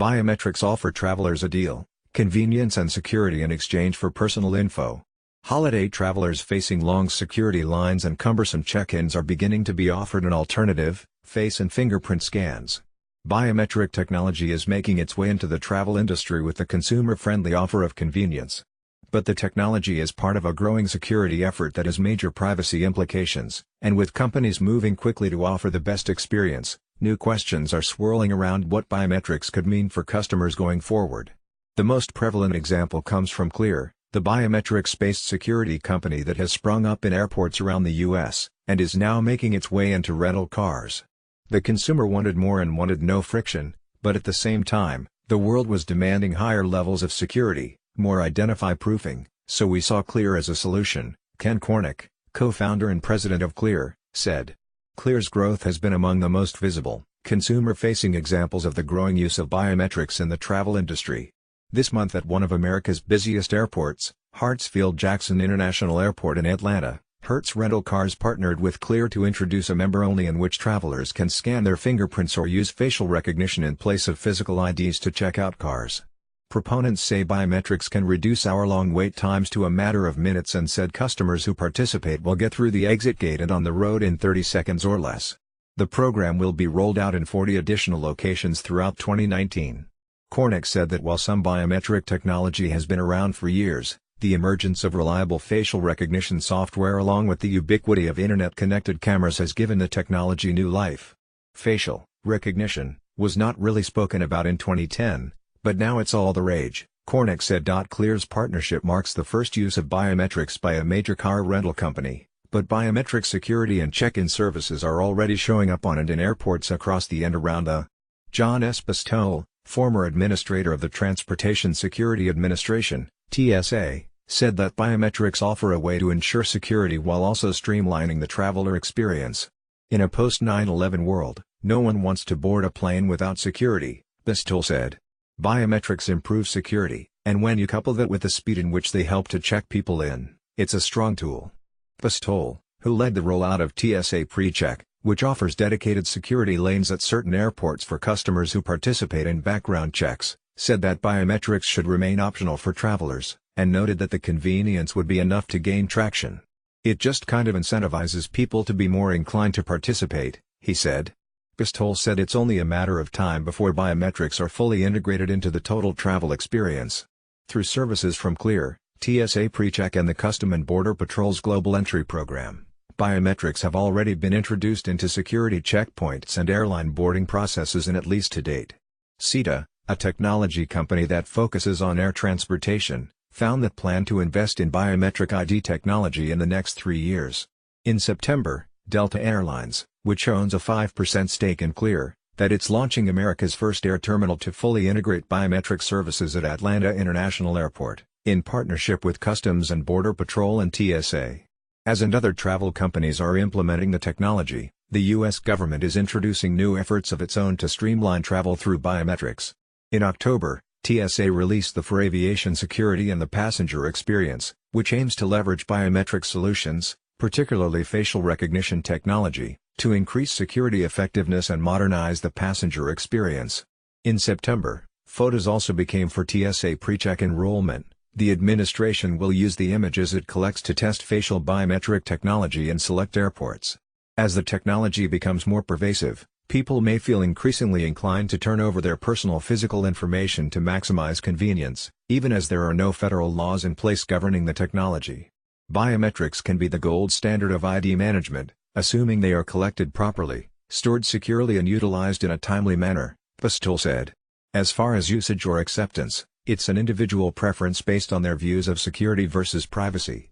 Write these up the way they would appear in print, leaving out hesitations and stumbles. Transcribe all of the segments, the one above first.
Biometrics offer travelers a deal: convenience and security in exchange for personal info. Holiday travelers facing long security lines and cumbersome check-ins are beginning to be offered an alternative: face and fingerprint scans. Biometric technology is making its way into the travel industry with the consumer-friendly offer of convenience. But the technology is part of a growing security effort that has major privacy implications, and with companies moving quickly to offer the best experience, new questions are swirling around what biometrics could mean for customers going forward. The most prevalent example comes from Clear, the biometrics-based security company that has sprung up in airports around the US, and is now making its way into rental cars. The consumer wanted more and wanted no friction, but at the same time, the world was demanding higher levels of security, more identity proofing, so we saw Clear as a solution, Ken Cornick, co-founder and president of Clear, said. Clear's growth has been among the most visible, consumer-facing examples of the growing use of biometrics in the travel industry. This month at one of America's busiest airports, Hartsfield-Jackson International Airport in Atlanta, Hertz Rental Cars partnered with Clear to introduce a member-only in which travelers can scan their fingerprints or use facial recognition in place of physical IDs to check out cars. Proponents say biometrics can reduce hour-long wait times to a matter of minutes, and said customers who participate will get through the exit gate and on the road in 30 seconds or less. The program will be rolled out in 40 additional locations throughout 2019. Cornick said that while some biometric technology has been around for years, the emergence of reliable facial recognition software along with the ubiquity of internet-connected cameras has given the technology new life. Facial recognition was not really spoken about in 2010, but now it's all the rage, Cornick said. Clear's partnership marks the first use of biometrics by a major car rental company, but biometric security and check-in services are already showing up on and in airports across the and around the. John S. Pistole, former administrator of the Transportation Security Administration, TSA, said that biometrics offer a way to ensure security while also streamlining the traveler experience. In a post-9/11 world, no one wants to board a plane without security, Pistole said. Biometrics improve security, and when you couple that with the speed in which they help to check people in, it's a strong tool. Pistole, who led the rollout of TSA PreCheck, which offers dedicated security lanes at certain airports for customers who participate in background checks, said that biometrics should remain optional for travelers, and noted that the convenience would be enough to gain traction. It just kind of incentivizes people to be more inclined to participate, he said. Pistole said it's only a matter of time before biometrics are fully integrated into the total travel experience. Through services from Clear, TSA PreCheck and the Custom and Border Patrol's Global Entry Program, biometrics have already been introduced into security checkpoints and airline boarding processes in at least to date. CETA, a technology company that focuses on air transportation, found that plan to invest in biometric ID technology in the next 3 years. In September, Delta Airlines, which owns a 5% stake in Clear, that it's launching America's first air terminal to fully integrate biometric services at Atlanta International Airport, in partnership with Customs and Border Patrol and TSA. As other travel companies are implementing the technology, the U.S. government is introducing new efforts of its own to streamline travel through biometrics. In October, TSA released the For Aviation Security and the Passenger Experience, which aims to leverage biometric solutions, particularly facial recognition technology, to increase security effectiveness and modernize the passenger experience. In September, photos also became for TSA PreCheck enrollment. The administration will use the images it collects to test facial biometric technology in select airports. As the technology becomes more pervasive, people may feel increasingly inclined to turn over their personal physical information to maximize convenience, even as there are no federal laws in place governing the technology. Biometrics can be the gold standard of ID management, assuming they are collected properly, stored securely and utilized in a timely manner, Pistole said. As far as usage or acceptance, it's an individual preference based on their views of security versus privacy.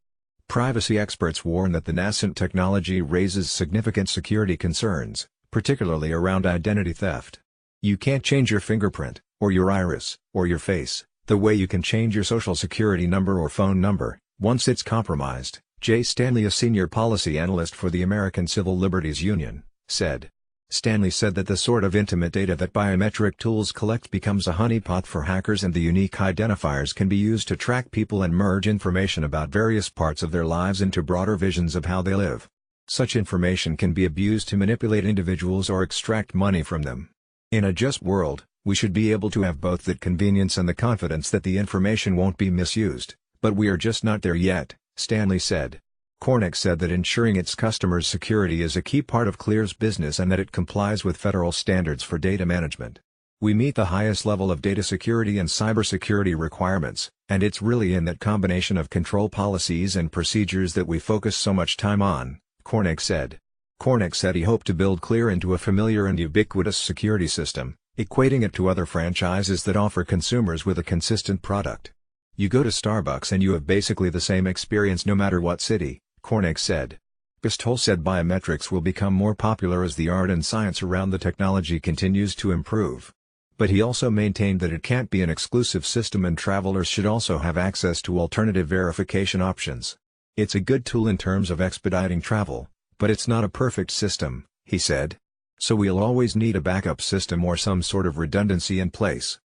Privacy experts warn that the nascent technology raises significant security concerns, particularly around identity theft. You can't change your fingerprint, or your iris, or your face, the way you can change your social security number or phone number, once it's compromised, Jay Stanley, a senior policy analyst for the American Civil Liberties Union, said. Stanley said that the sort of intimate data that biometric tools collect becomes a honeypot for hackers, and the unique identifiers can be used to track people and merge information about various parts of their lives into broader visions of how they live. Such information can be abused to manipulate individuals or extract money from them. In a just world, We should be able to have both that convenience and the confidence that the information won't be misused, but we are just not there yet, Stanley said. Corning said that ensuring its customers' security is a key part of Clear's business and that it complies with federal standards for data management. We meet the highest level of data security and cybersecurity requirements, and it's really in that combination of control policies and procedures that we focus so much time on, Corning said. Corning said he hoped to build Clear into a familiar and ubiquitous security system, equating it to other franchises that offer consumers with a consistent product. You go to Starbucks and you have basically the same experience no matter what city, Corning said. Pistole said biometrics will become more popular as the art and science around the technology continues to improve. But he also maintained that it can't be an exclusive system and travelers should also have access to alternative verification options. It's a good tool in terms of expediting travel, but it's not a perfect system, he said. So we'll always need a backup system or some sort of redundancy in place.